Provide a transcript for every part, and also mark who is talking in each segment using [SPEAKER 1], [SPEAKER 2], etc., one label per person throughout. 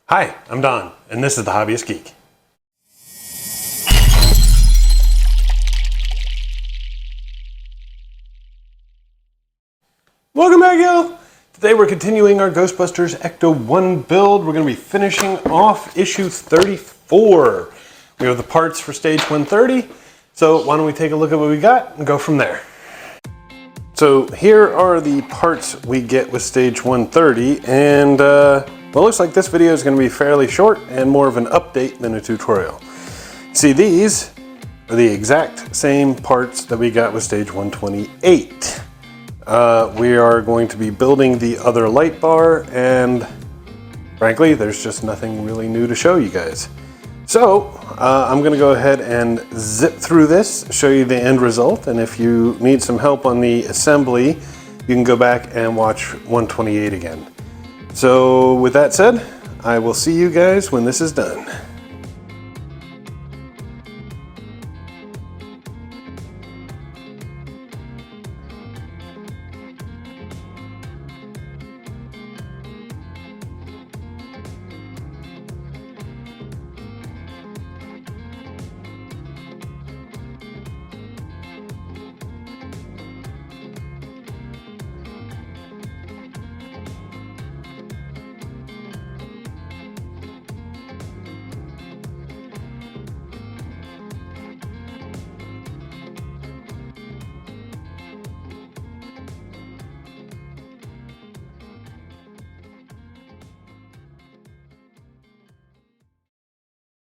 [SPEAKER 1] Hi, I'm Don, and this is The Hobbyist Geek. Welcome back, y'all! Today we're continuing our Ghostbusters Ecto-1 build. We're going to be finishing off issue 34. We have the parts for stage 130, so why don't we take a look at what we got and go from there. So here are the parts we get with stage 130, and well, it looks like this video is going to be fairly short and more of an update than a tutorial. See, these are the exact same parts that we got with stage 128. We are going to be building the other light bar, and frankly, there's just nothing really new to show you guys. So I'm going to go ahead and zip through this, show you the end result, and if you need some help on the assembly, you can go back and watch 128 again. So with that said, I will see you guys when this is done.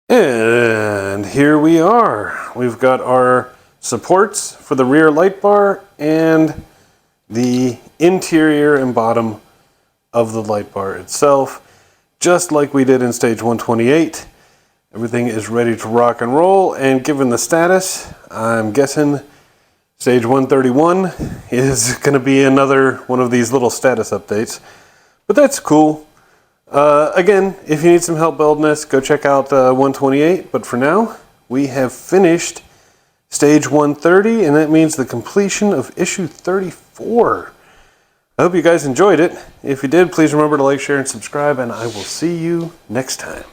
[SPEAKER 1] And here we are. We've got our supports for the rear light bar and the interior and bottom of the light bar itself. Just like we did in stage 128. Everything is ready to rock and roll, and given the status, I'm guessing stage 131 is going to be another one of these little status updates. But that's cool. Again, if you need some help building this, go check out 128. But for now, we have finished stage 130, and that means the completion of issue 34. I hope you guys enjoyed it. If you did, please remember to like, share, and subscribe, and I will see you next time.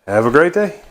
[SPEAKER 1] Have a great day.